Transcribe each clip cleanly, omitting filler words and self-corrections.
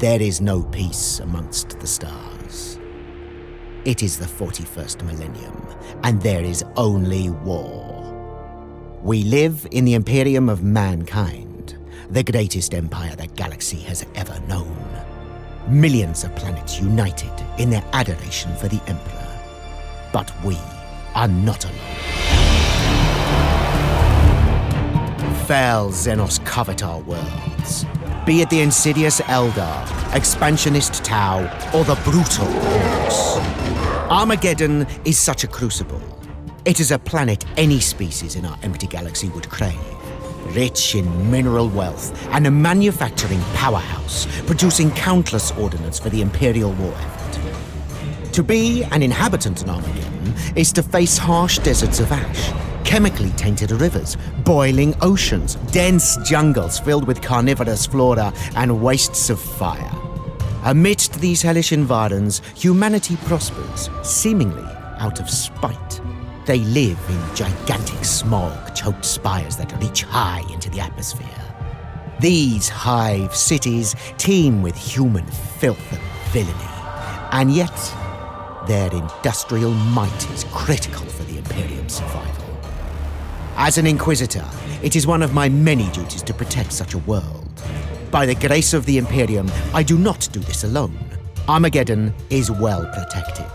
There is no peace amongst the stars. It is the 41st millennium, and there is only war. We live in the Imperium of mankind, the greatest empire the galaxy has ever known. Millions of planets united in their adoration for the Emperor. But we are not alone. Fell Xenos covet our worlds. Be it the insidious Eldar, expansionist Tau, or the brutal Horst. Armageddon is such a crucible. It is a planet any species in our empty galaxy would crave. Rich in mineral wealth and a manufacturing powerhouse, producing countless ordnance for the Imperial war effort. To be an inhabitant on Armageddon is to face harsh deserts of ash, chemically tainted rivers, boiling oceans, dense jungles filled with carnivorous flora, and wastes of fire. Amidst these hellish environs, humanity prospers, seemingly out of spite. They live in gigantic smog-choked spires that reach high into the atmosphere. These hive cities teem with human filth and villainy, and yet their industrial might is critical for the Imperium's survival. As an Inquisitor, it is one of my many duties to protect such a world. By the grace of the Imperium, I do not do this alone. Armageddon is well protected.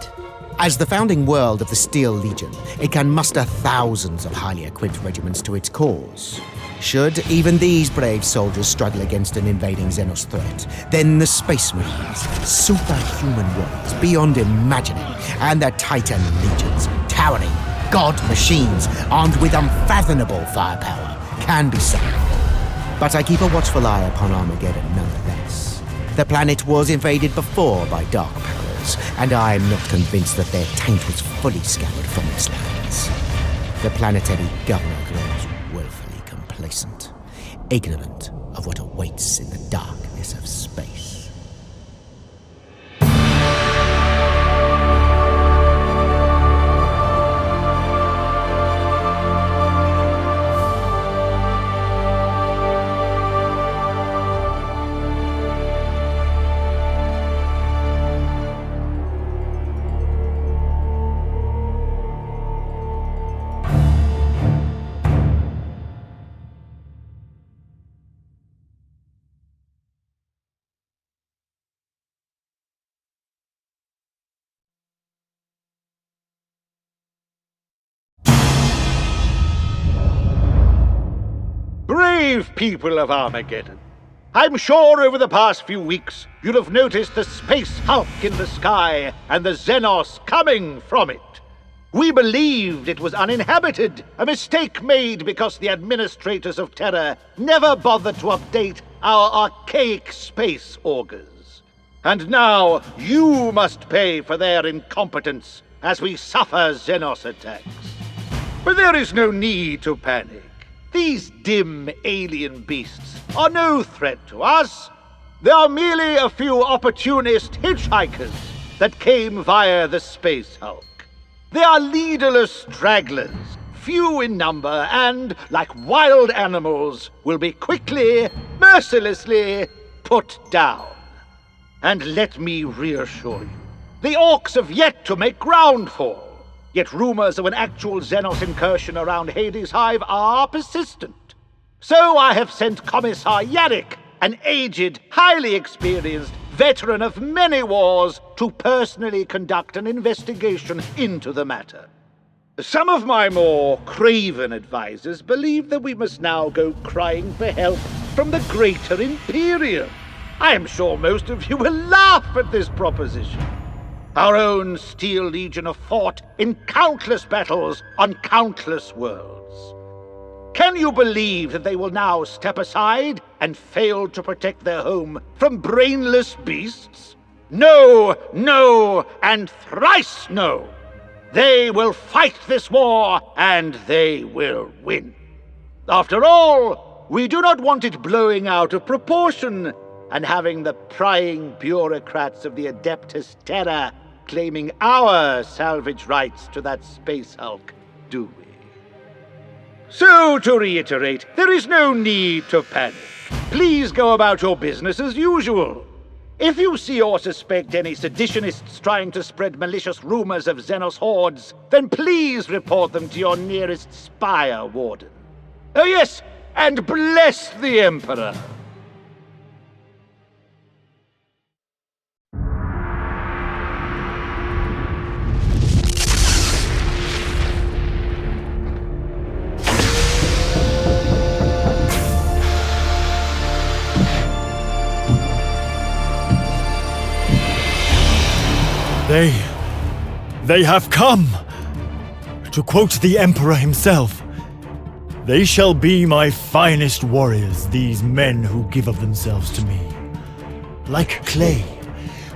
As the founding world of the Steel Legion, it can muster thousands of highly equipped regiments to its cause. Should even these brave soldiers struggle against an invading Xenos threat, then the Space Marines, superhuman warriors beyond imagining, and the Titan legions, towering god machines armed with unfathomable firepower, can be summoned. But I keep a watchful eye upon Armageddon nonetheless. The planet was invaded before by dark powers, and I'm not convinced that their taint was fully scoured from its lands. The planetary governor grows woefully complacent, ignorant of what awaits in the darkness of space. Brave people of Armageddon, I'm sure over the past few weeks you'll have noticed the space hulk in the sky and the Xenos coming from it. We believed it was uninhabited, a mistake made because the administrators of Terra never bothered to update our archaic space augurs. And now you must pay for their incompetence as we suffer Xenos attacks. But there is no need to panic. These dim alien beasts are no threat to us. They are merely a few opportunist hitchhikers that came via the space hulk. They are leaderless stragglers, few in number, and, like wild animals, will be quickly, mercilessly put down. And let me reassure you, the orcs have yet to make groundfall. Yet rumors of an actual Xenos incursion around Hades' Hive are persistent. So I have sent Commissar Yarrick, an aged, highly experienced veteran of many wars, to personally conduct an investigation into the matter. Some of my more craven advisors believe that we must now go crying for help from the greater Imperial. I am sure most of you will laugh at this proposition. Our own Steel Legion have fought in countless battles on countless worlds. Can you believe that they will now step aside and fail to protect their home from brainless beasts? No, no, and thrice no! They will fight this war, and they will win. After all, we do not want it blowing out of proportion and having the prying bureaucrats of the Adeptus Terra claiming our salvage rights to that space hulk, do we? So, to reiterate, there is no need to panic. Please go about your business as usual. If you see or suspect any seditionists trying to spread malicious rumors of Xenos hordes, then please report them to your nearest spire warden. Oh yes, and bless the Emperor! They have come! To quote the Emperor himself, "They shall be my finest warriors, these men who give of themselves to me. Like clay,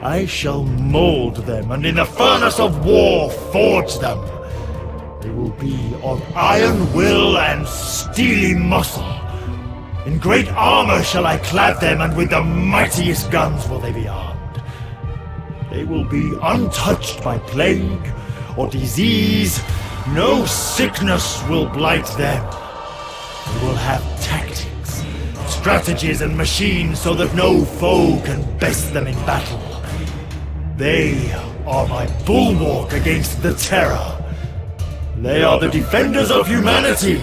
I shall mold them, and in the furnace of war forge them. They will be of iron will and steely muscle. In great armor shall I clad them, and with the mightiest guns will they be armed. They will be untouched by plague or disease. No sickness will blight them. They will have tactics, strategies, and machines so that no foe can best them in battle. They are my bulwark against the terror. They are the defenders of humanity.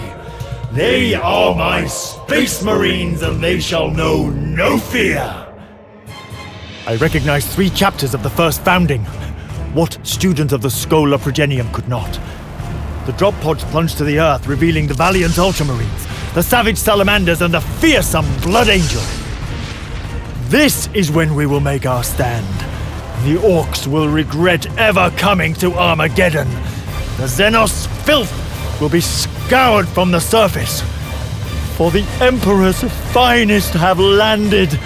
They are my space marines, and they shall know no fear." I recognize 3 chapters of the first founding. What student of the Schola Progenium could not? The drop pods plunged to the earth, revealing the valiant Ultramarines, the savage Salamanders, and the fearsome Blood Angel. This is when we will make our stand. The Orcs will regret ever coming to Armageddon. The Xenos filth will be scoured from the surface. For the Emperor's finest have landed.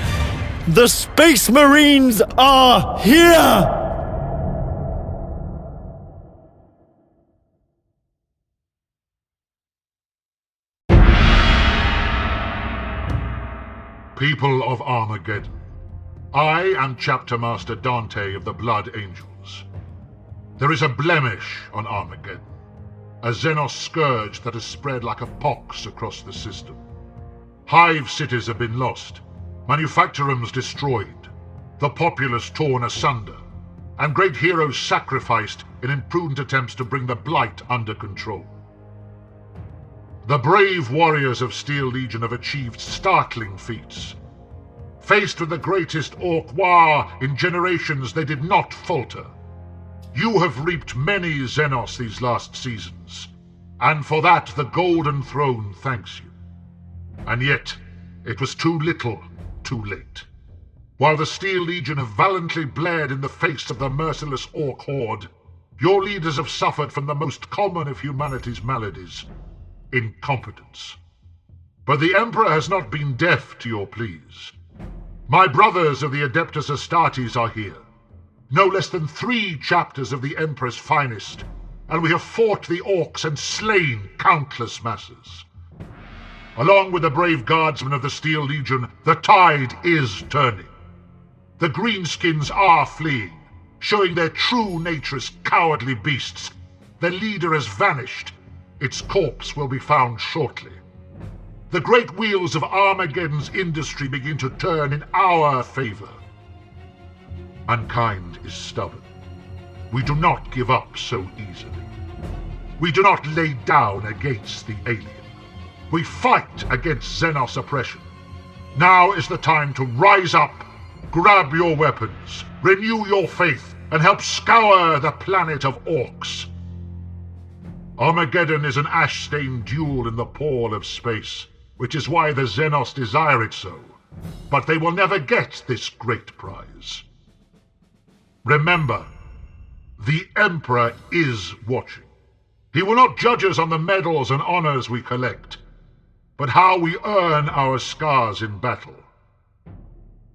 The Space Marines are here! People of Armageddon, I am Chapter Master Dante of the Blood Angels. There is a blemish on Armageddon, a Xenos scourge that has spread like a pox across the system. Hive Cities have been lost, manufactorums destroyed, the populace torn asunder, and great heroes sacrificed in imprudent attempts to bring the Blight under control. The brave warriors of Steel Legion have achieved startling feats. Faced with the greatest Orc war in generations, they did not falter. You have reaped many Xenos these last seasons, and for that the Golden Throne thanks you. And yet, it was too little, too late. While the Steel Legion have valiantly bled in the face of the merciless Orc horde, your leaders have suffered from the most common of humanity's maladies, incompetence. But the Emperor has not been deaf to your pleas. My brothers of the Adeptus Astartes are here. No less than 3 chapters of the Emperor's finest, and we have fought the Orcs and slain countless masses. Along with the brave guardsmen of the Steel Legion, the tide is turning. The Greenskins are fleeing, showing their true nature as cowardly beasts. Their leader has vanished. Its corpse will be found shortly. The great wheels of Armageddon's industry begin to turn in our favor. Mankind is stubborn. We do not give up so easily. We do not lay down against the alien. We fight against Xenos oppression. Now is the time to rise up, grab your weapons, renew your faith, and help scour the planet of Orcs. Armageddon is an ash-stained duel in the pall of space, which is why the Xenos desire it so. But they will never get this great prize. Remember, the Emperor is watching. He will not judge us on the medals and honors we collect, but how we earn our scars in battle.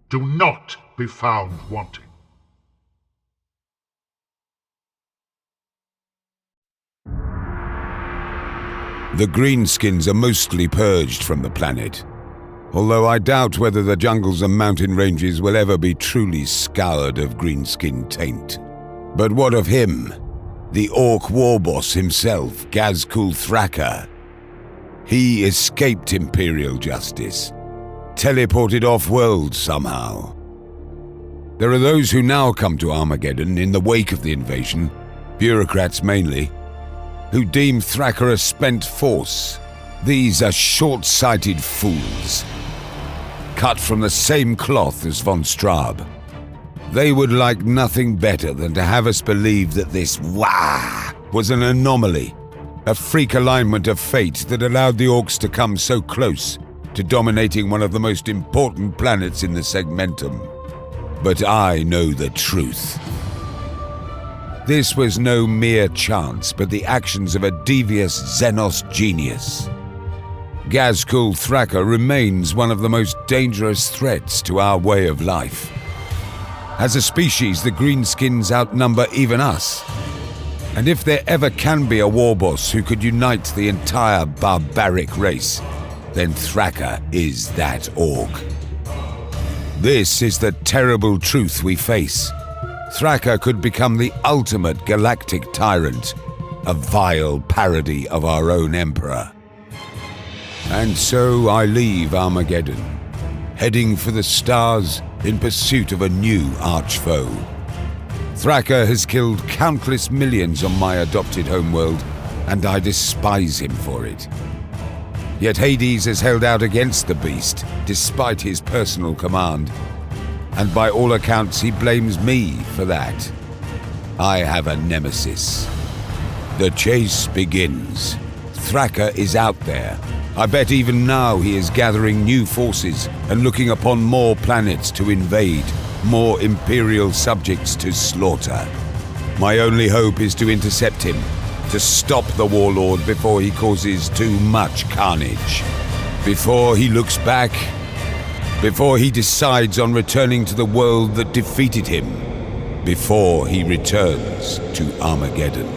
Do not be found wanting. The Greenskins are mostly purged from the planet, although I doubt whether the jungles and mountain ranges will ever be truly scoured of Greenskin taint. But what of him? The Orc war boss himself, Gazkul Thakka. He escaped Imperial justice, teleported off-world somehow. There are those who now come to Armageddon in the wake of the invasion, bureaucrats mainly, who deem Thakka a spent force. These are short-sighted fools, cut from the same cloth as von Strab. They would like nothing better than to have us believe that this was an anomaly, a freak alignment of fate that allowed the Orcs to come so close to dominating one of the most important planets in the segmentum. But I know the truth. This was no mere chance, but the actions of a devious Xenos genius. Ghazghkull Thakka remains one of the most dangerous threats to our way of life. As a species, the greenskins outnumber even us. And if there ever can be a war boss who could unite the entire barbaric race, then Thakka is that orc. This is the terrible truth we face. Thakka could become the ultimate galactic tyrant, a vile parody of our own emperor. And so I leave Armageddon, heading for the stars in pursuit of a new archfoe. Thakka has killed countless millions on my adopted homeworld, and I despise him for it. Yet Hades has held out against the beast, despite his personal command, and by all accounts he blames me for that. I have a nemesis. The chase begins. Thakka is out there. I bet even now he is gathering new forces and looking upon more planets to invade, more Imperial subjects to slaughter. My only hope is to intercept him, to stop the warlord before he causes too much carnage. Before he looks back, before he decides on returning to the world that defeated him, before he returns to Armageddon.